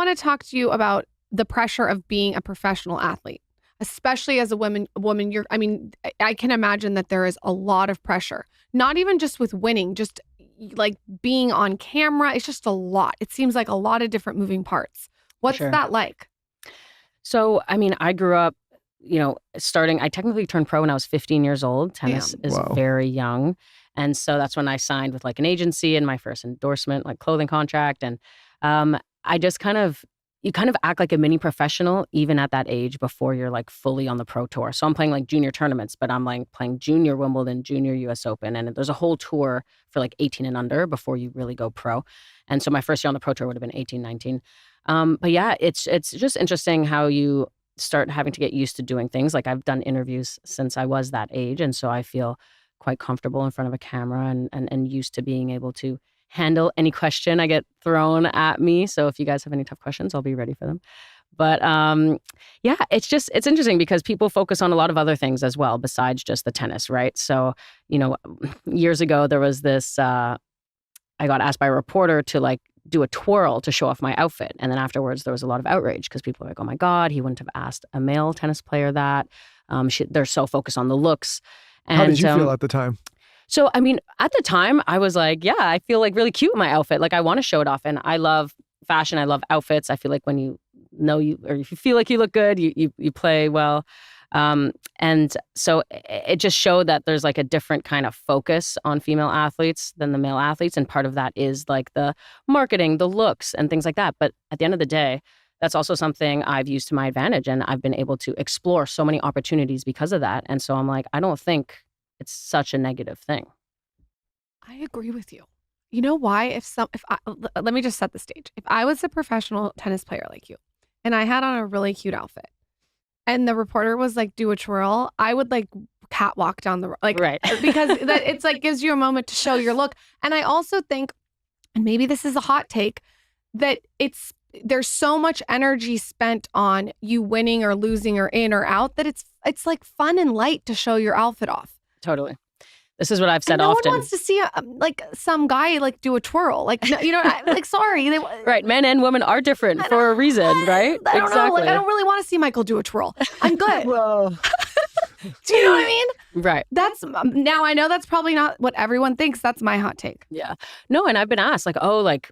I want to talk to you about the pressure of being a professional athlete, especially as a woman. I can imagine that there is a lot of pressure, not even just with winning, just like being on camera. It's just a lot. It seems like a lot of different moving parts. What's Sure. that like? So, I grew up, I technically turned pro when I was 15 years old. Tennis is Wow. very young. And so that's when I signed with like an agency and my first endorsement, like clothing contract. And I just you kind of act like a mini professional even at that age before you're like fully on the pro tour. So I'm playing like junior tournaments, but I'm like playing junior Wimbledon, junior US Open. And there's a whole tour for like 18 and under before you really go pro. And so my first year on the pro tour would have been 18, 19. But yeah, it's just interesting how you start having to get used to doing things. Like I've done interviews since I was that age. And so I feel quite comfortable in front of a camera and used to being able to handle any question I get thrown at me. So if you guys have any tough questions, I'll be ready for them. But yeah, it's interesting because people focus on a lot of other things as well besides just the tennis, right? So, years ago, there was this, I got asked by a reporter to like do a twirl to show off my outfit. And then afterwards, there was a lot of outrage because people were like, oh my God, he wouldn't have asked a male tennis player that. They're so focused on the looks. And, How did you feel at the time? So, at the time, I was like, yeah, I feel like really cute in my outfit. Like I want to show it off. And I love fashion. I love outfits. I feel like when you know or if you feel like you look good, you play well. And so it just showed that there's like a different kind of focus on female athletes than the male athletes. And part of that is like the marketing, the looks and things like that. But at the end of the day, that's also something I've used to my advantage. And I've been able to explore so many opportunities because of that. And so I'm like, I don't think it's such a negative thing. I agree with you. You know why? Let me just set the stage. If I was a professional tennis player like you and I had on a really cute outfit and the reporter was like, do a twirl, I would like catwalk down the like, Right. because it's like gives you a moment to show your look. And I also think, and maybe this is a hot take, that there's so much energy spent on you winning or losing or in or out that it's like fun and light to show your outfit off. Totally. This is what I've said and no often. one wants to see like some guy like do a twirl. Like, like sorry. Right. Men and women are different for a reason, right? I don't know. Like, I don't really want to see Michael do a twirl. I'm good. Well, do you know what I mean? Right. That's now I know that's probably not what everyone thinks. That's my hot take. Yeah. No, and I've been asked like, oh, like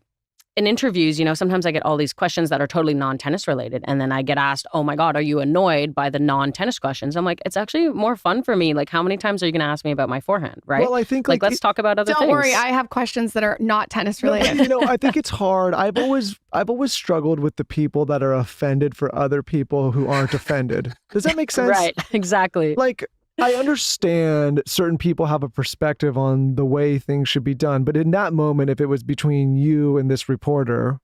in interviews, sometimes I get all these questions that are totally non-tennis related. And then I get asked, oh my God, are you annoyed by the non-tennis questions? I'm like, it's actually more fun for me. Like, how many times are you going to ask me about my forehand, right? Well, I think like let's talk about other things. Don't worry, I have questions that are not tennis related. I think it's hard. I've always struggled with the people that are offended for other people who aren't offended. Does that make sense? Right, exactly. Like, I understand certain people have a perspective on the way things should be done, but in that moment, if it was between you and this reporter,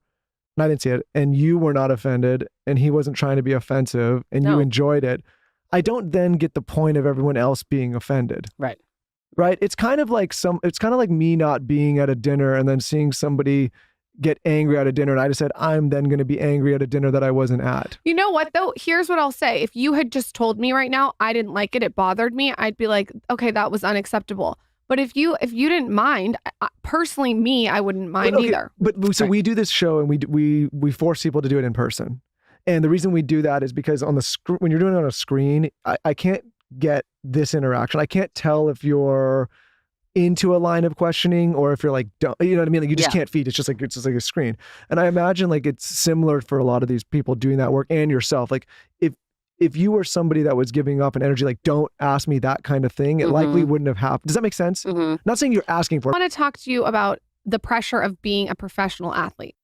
and I didn't see it, and you were not offended, and he wasn't trying to be offensive, and you enjoyed it, I don't then get the point of everyone else being offended. Right. Right? It's kind of like me not being at a dinner and then seeing somebody get angry at a dinner, and I just said, I'm then going to be angry at a dinner that I wasn't at. You know what though? Here's what I'll say. If you had just told me right now, I didn't like it, it bothered me, I'd be like, okay, that was unacceptable. But if you didn't mind, personally, I wouldn't mind either. But so we do this show and we force people to do it in person. And the reason we do that is because on the when you're doing it on a screen, I can't get this interaction. I can't tell if you're into a line of questioning or if you're like, don't, you know what I mean? Like you just can't feed. It's just like a screen. And I imagine like it's similar for a lot of these people doing that work and yourself. Like if you were somebody that was giving up an energy, like don't ask me that kind of thing, it likely wouldn't have happened. Does that make sense? Mm-hmm. Not saying you're asking for it. I want to talk to you about the pressure of being a professional athlete.